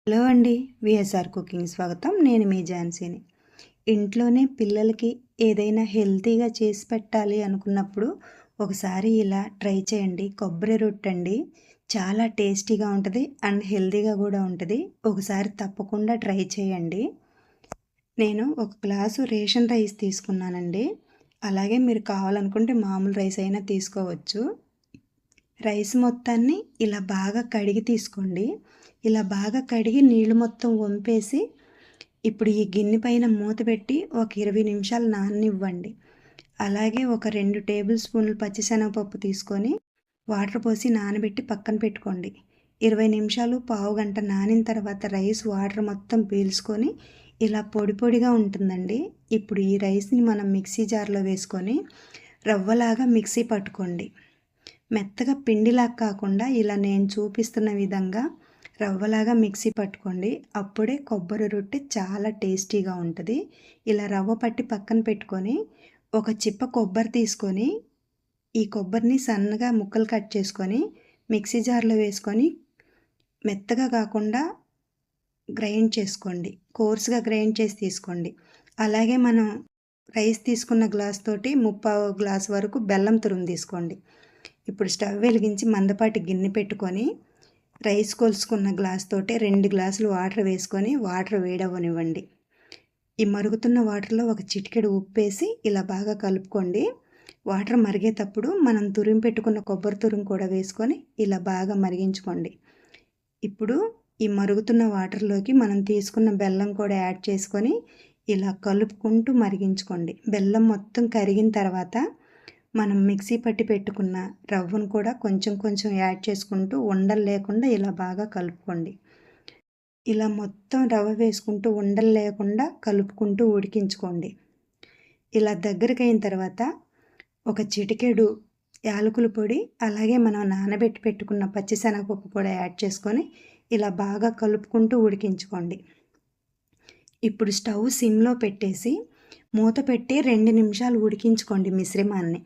Hello అండి, VSR cooking స్వాగతం. నేను మీ ఝాన్సీని. ఇంట్లోనే పిల్లలకి ఏదైనా హెల్తీగా చేసి పెట్టాలి అనుకున్నప్పుడు ఒకసారి ఇలా ట్రై చేయండి. కొబ్బరి రొట్టండి, చాలా టేస్టీగా ఉంటుంది అండ్ హెల్తీగా కూడా ఉంటుంది. ఒకసారి తప్పకుండా ట్రై చేయండి. నేను ఒక గ్లాసు రేషన్ రైస్ తీసుకున్నానండి. అలాగే మీరు కావాలనుకుంటే మామూలు రైస్ అయినా తీసుకోవచ్చు. రైస్ మొత్తాన్ని ఇలా బాగా కడిగి తీసుకోండి. ఇలా బాగా కడిగి నీళ్ళు మొత్తం వంపేసి ఇప్పుడు ఈ గిన్నె పైన మూత పెట్టి ఒక 20 నిమిషాలు నాననివ్వండి. అలాగే ఒక 2 టేబుల్ స్పూన్లు పచ్చిశనగపప్పు తీసుకొని వాటర్ పోసి నానబెట్టి పక్కన పెట్టుకోండి. 20 నిమిషాలు పావుగంట నానిన తర్వాత రైస్ వాటర్ మొత్తం పీల్చుకొని ఇలా పొడి పొడిగా ఉంటుందండి. ఇప్పుడు ఈ రైస్ని మనం మిక్సీ జార్లో వేసుకొని రవ్వలాగా మిక్సీ పట్టుకోండి. మెత్తగా పిండిలా కాకుండా ఇలా నేను చూపిస్తున్న విధంగా రవ్వలాగా మిక్సీ పట్టుకోండి. అప్పుడే కొబ్బరి రొట్టె చాలా టేస్టీగా ఉంటుంది. ఇలా రవ్వ పట్టి పక్కన పెట్టుకొని ఒక చిప్ప కొబ్బరి తీసుకొని ఈ కొబ్బరిని సన్నగా ముక్కలు కట్ చేసుకొని మిక్సీ జార్లో వేసుకొని మెత్తగా కాకుండా గ్రైండ్ చేసుకోండి. కోర్స్గా గ్రైండ్ చేసి తీసుకోండి. అలాగే మనం రైస్ తీసుకున్న గ్లాస్ తోటి 3/4 గ్లాస్ వరకు బెల్లం తురుము తీసుకోండి. ఇప్పుడు స్టవ్ వెలిగించి మందపాటి గిన్నె పెట్టుకొని రైస్ కొలుసుకున్న గ్లాస్ తోటే 2 గ్లాసులు వాటర్ వేసుకొని వాటర్ వేడవనివ్వండి. ఈ మరుగుతున్న వాటర్లో ఒక చిటికెడు ఉప్పేసి ఇలా బాగా కలుపుకోండి. వాటర్ మరిగేటప్పుడు మనం తురిమి పెట్టుకున్న కొబ్బరి తురుము కూడా వేసుకొని ఇలా బాగా మరిగించుకోండి. ఇప్పుడు ఈ మరుగుతున్న వాటర్లోకి మనం తీసుకున్న బెల్లం కూడా యాడ్ చేసుకొని ఇలా కలుపుకుంటూ మరిగించుకోండి. బెల్లం మొత్తం కరిగిన తర్వాత మనం మిక్సీ పట్టి పెట్టుకున్న రవ్వను కూడా కొంచెం కొంచెం యాడ్ చేసుకుంటూ ఉండలు లేకుండా ఇలా బాగా కలుపుకోండి. ఇలా మొత్తం రవ్వ వేసుకుంటూ ఉండలు లేకుండా కలుపుకుంటూ ఉడికించుకోండి. ఇలా దగ్గరికి అయిన తర్వాత ఒక చిటికెడు యాలకుల పొడి అలాగే మనం నానబెట్టి పెట్టుకున్న పచ్చిశనగపప్పు కూడా యాడ్ చేసుకొని ఇలా బాగా కలుపుకుంటూ ఉడికించుకోండి. ఇప్పుడు స్టవ్ సిమ్లో పెట్టేసి మూత పెట్టి 2 నిమిషాలు ఉడికించుకోండి మిశ్రమాన్ని.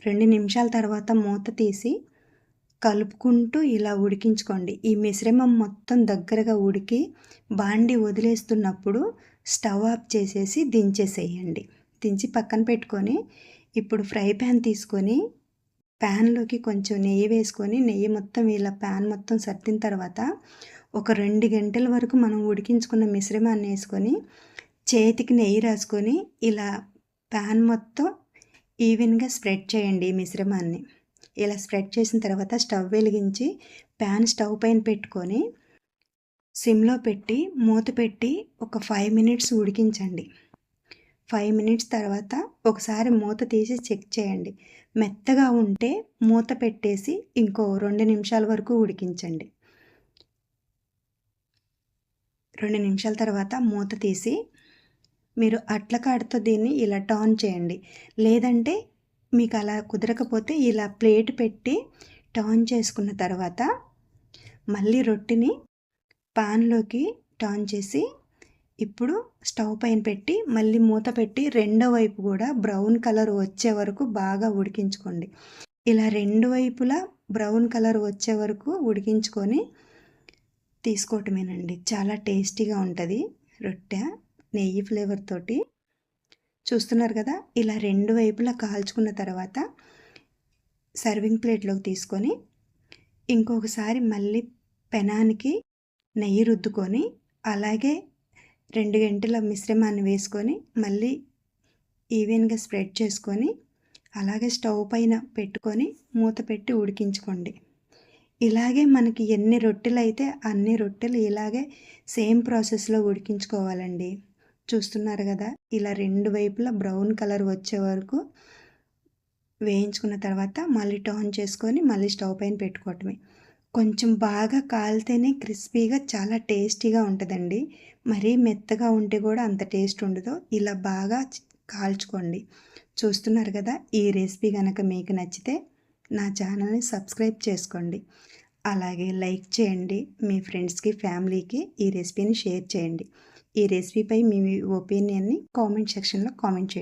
2 నిమిషాల తర్వాత మూత తీసి కలుపుకుంటూ ఇలా ఉడికించుకోండి. ఈ మిశ్రమం మొత్తం దగ్గరగా ఉడికి బాండి వదిలేస్తున్నప్పుడు స్టవ్ ఆఫ్ చేసేసి దించేసేయండి. దించి పక్కన పెట్టుకొని ఇప్పుడు ఫ్రై ప్యాన్ తీసుకొని ప్యాన్లోకి కొంచెం నెయ్యి వేసుకొని నెయ్యి మొత్తం ఇలా ప్యాన్ మొత్తం సర్దిన తర్వాత ఒక 2 గంటల వరకు మనం ఉడికించుకున్న మిశ్రమాన్ని వేసుకొని చేతికి నెయ్యి రాసుకొని ఇలా ప్యాన్ మొత్తం ఈవెన్గా స్ప్రెడ్ చేయండి ఈ మిశ్రమాన్ని. ఇలా స్ప్రెడ్ చేసిన తర్వాత స్టవ్ వెలిగించి ప్యాన్ స్టవ్ పైన పెట్టుకొని సిమ్లో పెట్టి మూత పెట్టి ఒక 5 మినిట్స్ ఉడికించండి. 5 మినిట్స్ తర్వాత ఒకసారి మూత తీసి చెక్ చేయండి. మెత్తగా ఉంటే మూత పెట్టేసి ఇంకో 2 నిమిషాల వరకు ఉడికించండి. 2 నిమిషాల తర్వాత మూత తీసి మీరు అట్లకాడతో దీన్ని ఇలా టర్న్ చేయండి. లేదంటే మీకు అలా కుదరకపోతే ఇలా ప్లేట్ పెట్టి టర్న్ చేసుకున్న తర్వాత మళ్ళీ రొట్టెని పాన్లోకి టర్న్ చేసి ఇప్పుడు స్టవ్ పైన పెట్టి మళ్ళీ మూత పెట్టి రెండో వైపు కూడా బ్రౌన్ కలర్ వచ్చే వరకు బాగా ఉడికించుకోండి. ఇలా 2 వైపులా బ్రౌన్ కలర్ వచ్చే వరకు ఉడికించుకొని తీసుకోవటమేనండి. చాలా టేస్టీగా ఉంటుంది రొట్టె నెయ్యి ఫ్లేవర్ తోటి. చూస్తున్నారు కదా, ఇలా 2 వైపులా కాల్చుకున్న తర్వాత సర్వింగ్ ప్లేట్లోకి తీసుకొని ఇంకొకసారి మళ్ళీ పెనానికి నెయ్యి రుద్దుకొని అలాగే 2 గంటల మిశ్రమాన్ని వేసుకొని మళ్ళీ ఈవెన్గా స్ప్రెడ్ చేసుకొని అలాగే స్టవ్ పైన పెట్టుకొని మూత పెట్టి ఉడికించుకోండి. ఇలాగే మనకి ఎన్ని రొట్టెలు అయితే అన్ని రొట్టెలు ఇలాగే సేమ్ ప్రాసెస్లో ఉడికించుకోవాలండి. చూస్తున్నారు కదా, ఇలా 2 వైపులా బ్రౌన్ కలర్ వచ్చే వరకు వేయించుకున్న తర్వాత మళ్ళీ టర్న్ చేసుకొని మళ్ళీ స్టవ్ పైన పెట్టుకోవటమే. కొంచెం బాగా కాలితేనే క్రిస్పీగా చాలా టేస్టీగా ఉంటుందండి. మరీ మెత్తగా ఉంటే కూడా అంత టేస్ట్ ఉండదు. ఇలా బాగా కాల్చుకోండి. చూస్తున్నారు కదా, ఈ రెసిపీ కనుక మీకు నచ్చితే నా ఛానల్ని సబ్స్క్రైబ్ చేసుకోండి. అలాగే లైక్ చేయండి. మీ ఫ్రెండ్స్కి ఫ్యామిలీకి ఈ రెసిపీని షేర్ చేయండి. ఈ రెసిపీపై మీ ఒపీనియన్ని కామెంట్ సెక్షన్లో కామెంట్ చేయండి.